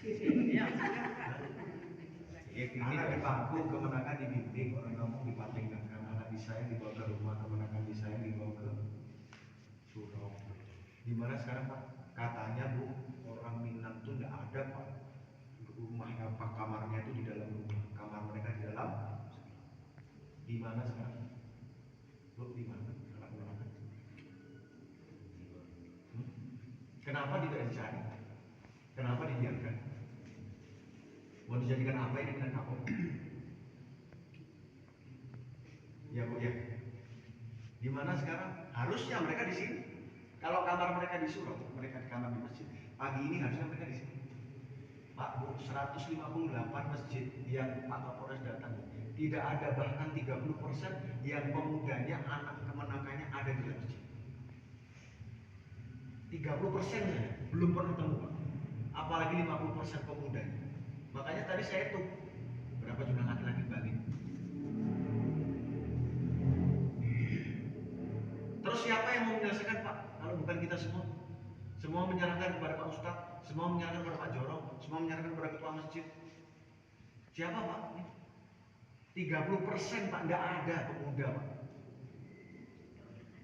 Ya anak di pangku, kemenakan dibimbing, orang kampung dipatingkan. Anak disayang dibawa ke rumah, kemenakan disayang dibawa ke surau. Gimana sekarang Pak? Katanya Bu, orang Minang tuh nggak ada Pak. Rumahnya apa, kamarnya itu di dalam rumah, kamar mereka di dalam. Gimana sekarang? Bu, gimana? Kenapa tidak dicari? Kenapa dibiarkan? Mau dijadikan apa ini dengan kapok? Ya Bu ya. Gimana sekarang? Harusnya mereka di sini. Kalau kamar mereka di surau, mereka di kamar di masjid. Pagi ini harusnya mereka di sini. Pak Bu, 158 masjid yang Pak Kapolres datang, tidak ada bahkan 30% yang pemudanya, anak kemenakannya ada di dalam masjid. 30%-nya belum pernah ketemu Pak. Apalagi 50% pemudanya. Makanya tadi saya tuh berapa jumlah laki-laki balik. Terus siapa yang mau menyelesaikan Pak? Kalau bukan kita semua. Semua menyerahkan kepada Pak Ustadz, semua menyerahkan kepada Pak Jorong, semua menyerahkan kepada ketua masjid. Siapa Pak? 30% Pak, tidak ada pemuda Pak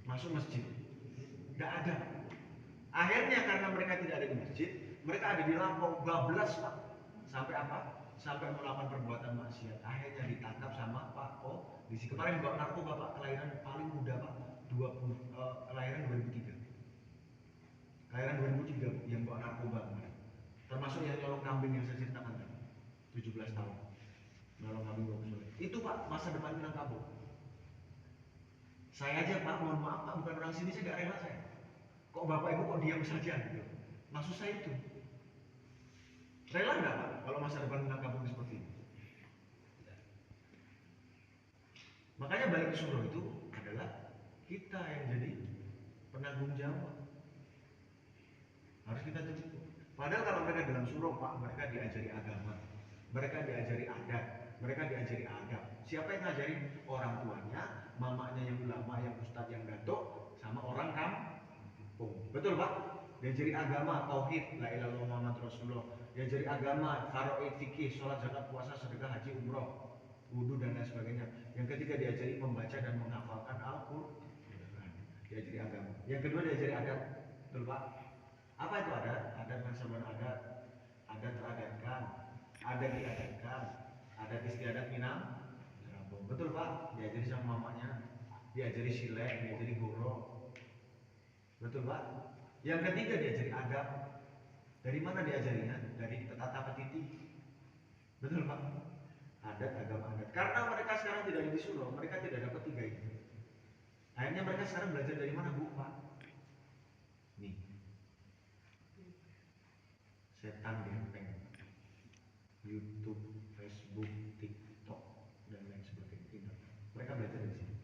masuk masjid. Tidak ada. Akhirnya karena mereka tidak ada di masjid, mereka ada di Lampau, bablas Pak. Sampai apa? Sampai melakukan perbuatan maksiat. Akhirnya ditangkap sama Pak Polisi. Kemarin bawa narkoba Pak, kelahiran paling muda Pak, kelahiran 2003. Kelahiran 2003 yang bawa narkoba kemarin. Termasuk yang nyolong kambing yang saya ceritakan tadi. 17 tahun. Nyolong kambing 20 tahun. Itu Pak, masa depan Minangkabau. Saya aja Pak, mohon maaf Pak, bukan orang sini, saya gak rela saya. Kok Bapak Ibu kok diam saja gitu. Maksud saya itu. Rela nggak Pak kalau masa depan Minangkabau seperti ini? Makanya balik ke surau itu adalah kita yang jadi penanggung jawab. Harus kita cukup. Padahal kalau mereka dalam surau Pak, mereka diajari agama, mereka diajari adat, mereka diajari adab. Siapa yang ngajarin? Orang tuanya, mamanya yang ulama, yang ustadz, yang datuk, sama orang kampung. Betul Pak? Diajari agama, tauhid, la ilaha illallah Muhammad Rasulullah. Diajari agama, faraid, fikih, sholat, zakat, puasa, sedekah, haji, umroh, wudu dan lain sebagainya. Yang ketiga diajari membaca dan menghafalkan Al-Quran. Diajari agama. Yang kedua diajari adat. Betul Pak? Apa itu adat? Adat nasaban adat. Adat teradatkan. Adat diadatkan. Adat istiadat Minang. Betul Pak? Diajari sama mamanya. Diajari silek, diajari goro. Betul Pak? Yang ketiga diajari adab. Dari mana diajarinya? Dari tata petiti. Betul Pak? Adat, agama, adat. Karena mereka sekarang tidak ada di surau, mereka tidak dapat tiga itu. Akhirnya mereka sekarang belajar dari mana Bu Pak? Nih, setan gempeng, YouTube, Facebook, TikTok, dan lain sebagainya. Mereka belajar dari sini.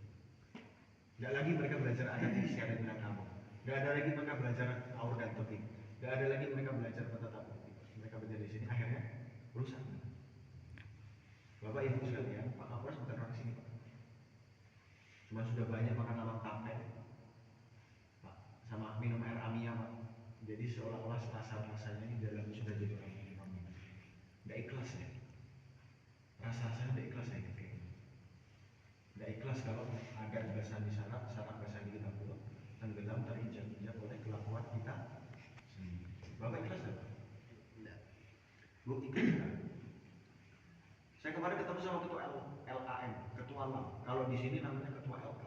Tidak lagi mereka belajar adat istiadat Minangkabau. Tidak ada lagi mereka belajar aur dan topik. Tidak ada lagi mereka belajar tata politik. Mereka belajar di sini. Akhirnya rusak. Bapak Ibu sekalian, Pak Kapolres bukan orang sini Pak. Cuma sudah banyak makan lamang tape, Pak, sama minum air Amia Pak. Jadi seolah-olah rasa-rasanya ini dalamnya sudah jadi orang Minang. Tidak ikhlas ya. Rasa-rasanya tidak ikhlas ya. Tidak ikhlas kalau ada gagasan di sana, gagasan di kita pulang, tenggelam terinjak-injak oleh kelakuan kita sendiri. Bapak ikhlas tak? Tidak. Bu ikhlas tak? Saya kemarin ketemu sama ketua LKM, ketua LAM. Kalau di sini namanya ketua LK,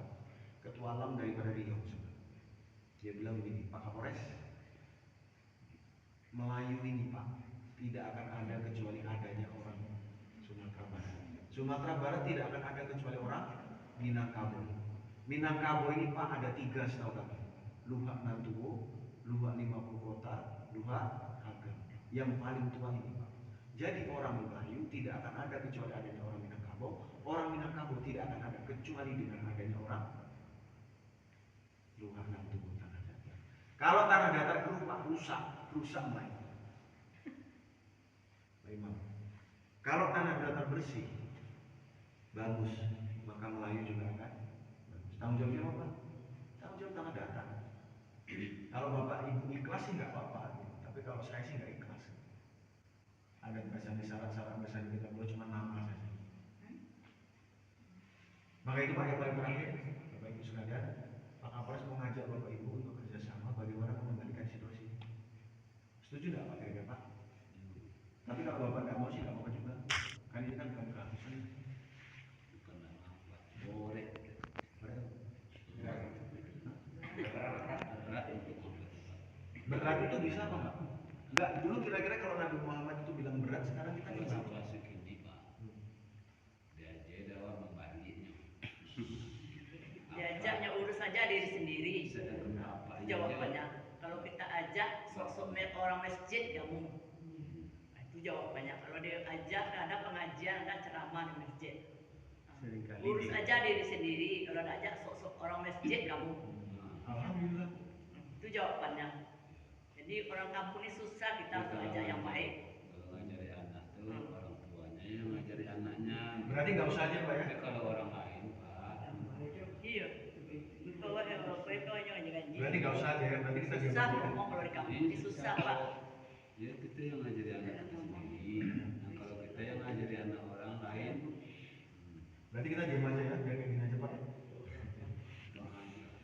ketua LAM daripada Riau. Dia bilang begini, Pak Kapolres, Melayu ini Pak, tidak akan ada kecuali adanya orang Sumatera Barat. Sumatera Barat tidak akan ada kecuali orang Minangkabau. Minangkabau ini Pak ada 3 setahu kami. Luhak Nantuwo, Luhak 50 Kota, Luhak Agam. Yang paling tua ini Pak. Jadi orang Melayu tidak akan ada kecuali adanya orang Minangkabau. Orang Minangkabau tidak akan ada kecuali dengan adanya orang Luhak Nantuwo tanah datar. Kalau tanah datar berupa rusak main. Kalau tanah datar bersih, bagus, maka Melayu juga akan bagus. Tanggung jawabnya apa? Tanggung jawab tanah datar. Kalau Bapak Ibu ikhlas sih nggak apa-apa, tapi kalau saya sih nggak ikhlas. Setuju nggak Pak kira-kira Pak? Tapi kalau Bapak nggak mau sih nggak apa-apa juga. Kan ini kan bukan gratisan. Bukan apa. Boleh. Berat untuk mempercepat. Berat itu bisa apa Pak? Enggak, dulu kira-kira kalau Nabi Muhammad itu bilang berat, sekarang kita Kalau bilang situasi kini Pak, dia dalam membaliknya. Diajaknya urus saja diri sendiri. Sedang apa? Itu jawabannya. Kalau kita ajak sosok orang masjid kamu. Nah, itu jawabannya. Kalau dia ajak ada pengajian, ada ceramah di masjid. Nah, urus aja diri sendiri. Kalau ada ajak sosok orang masjid kamu. Alhamdulillah. Itu jawabannya. Jadi orang kampung ini susah kita untuk ajak yang baik. Kalau ngajari anak tuh orang tuanya yang ngajari anaknya. Berarti nggak usah aja Pak ya? Tapi kalau orang lain Pak, Iya. Berarti nggak usah aja ya, nanti kita diam Susah aja ya. ngomong kalau di kampung ini susah Pak. ya kita yang ngajari anak kita sendiri. Nah kalau kita yang ngajari anak orang lain, Berarti kita diam aja ya, biar kayak gini aja Pak.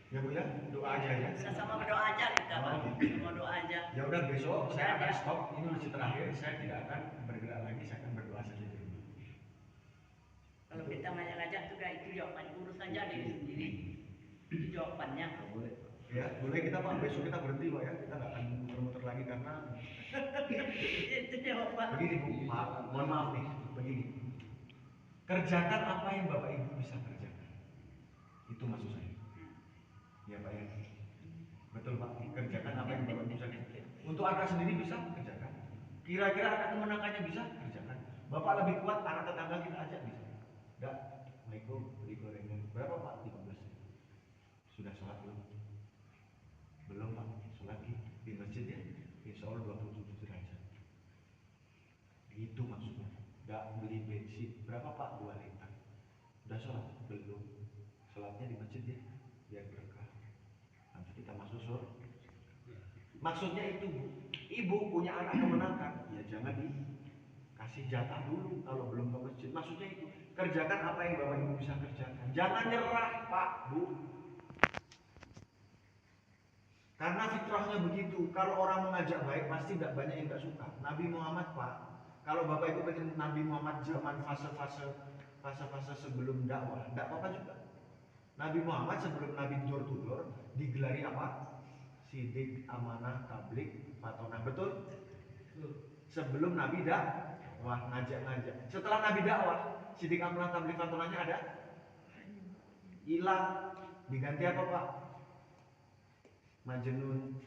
Ya Bu ya, doa aja ya. Sama berdoa aja kita Pak. Sama doa aja. Ya udah besok saya akan stop, ini masih terakhir, saya tidak akan bergerak lagi, saya akan berdoa saja di rumah. Kalau kita ngajak-ngajak juga itu jawabannya, urus saja diri sendiri. Itu jawabannya. boleh. Ya, boleh kita Pak, besok kita berhenti Pak ya, kita nggak akan muter-muter lagi karena Itu jawaban. begini Bu, mohon maaf nih, begini. Kerjakan apa yang Bapak Ibu bisa kerjakan. Itu maksud saya. Ya Pak ya. Betul Pak, kerjakan apa yang Bapak Ibu bisa kerjakan. Untuk anak sendiri bisa kerjakan. Kira-kira anak kemenakannya bisa kerjakan. Bapak lebih kuat, anak tetangga kita ajak bisa. Enggak, Assalamualaikum, beli gorengan. Berapa Pak? 15. Sudah sholat belum? Belum Pak, sholat di masjid ya. Insya Allah 27 derajat. Itu maksudnya. Enggak beli bensin. Berapa Pak? 2 liter. Udah sholat? Belum. Sholatnya di masjid ya, biar berkah. Nanti kita masuk surga. Maksudnya itu Bu. Ibu punya anak kemenakan, ya jangan dikasih jatah dulu kalau belum ke masjid. Maksudnya itu, kerjakan apa yang Bapak Ibu bisa kerjakan. Jangan nyerah Pak, Bu. Karena fitrahnya begitu. Kalau orang mengajak baik pasti tidak banyak yang tidak suka. Nabi Muhammad Pak, kalau Bapak Ibu pengen Nabi Muhammad zaman fase-fase sebelum dakwah, tidak apa-apa juga. Nabi Muhammad sebelum Nabi door to door digelari apa? Sidik, amanah, tablik, fatonah. Betul? Sebelum Nabi dakwah, ngajak-ngajak. Setelah Nabi dakwah, sidik, amanah, tablik, fatonahnya ada? Hilang. Diganti apa Pak? Majnun,